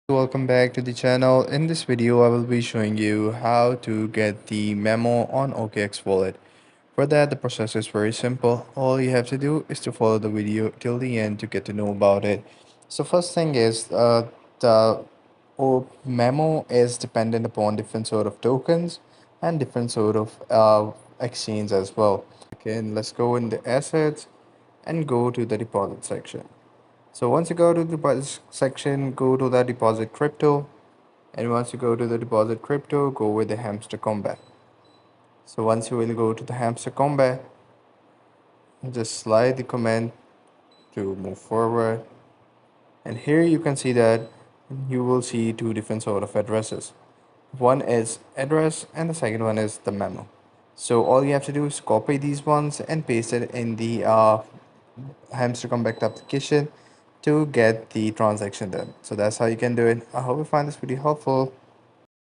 Welcome back to the channel. In this video I will be showing you how to get the memo on OKX wallet. For that, the process is very simple. All you have to do is to follow the video till the end to get to know about it. So first thing is the memo is dependent upon different sort of tokens and different sort of exchange as well. Okay, and let's go in the assets and go to the deposit section. So once you go to the deposit section, go to the deposit crypto. And once you go to the deposit crypto, go with the hamster combat. So once you will go to the hamster combat, just slide the command to move forward. And here you can see that you will see two different sort of addresses. One is address and the second one is the memo. So all you have to do is copy these ones and paste it in the hamster compact application to get the transaction done. So that's how you can do it. I hope you find this video helpful.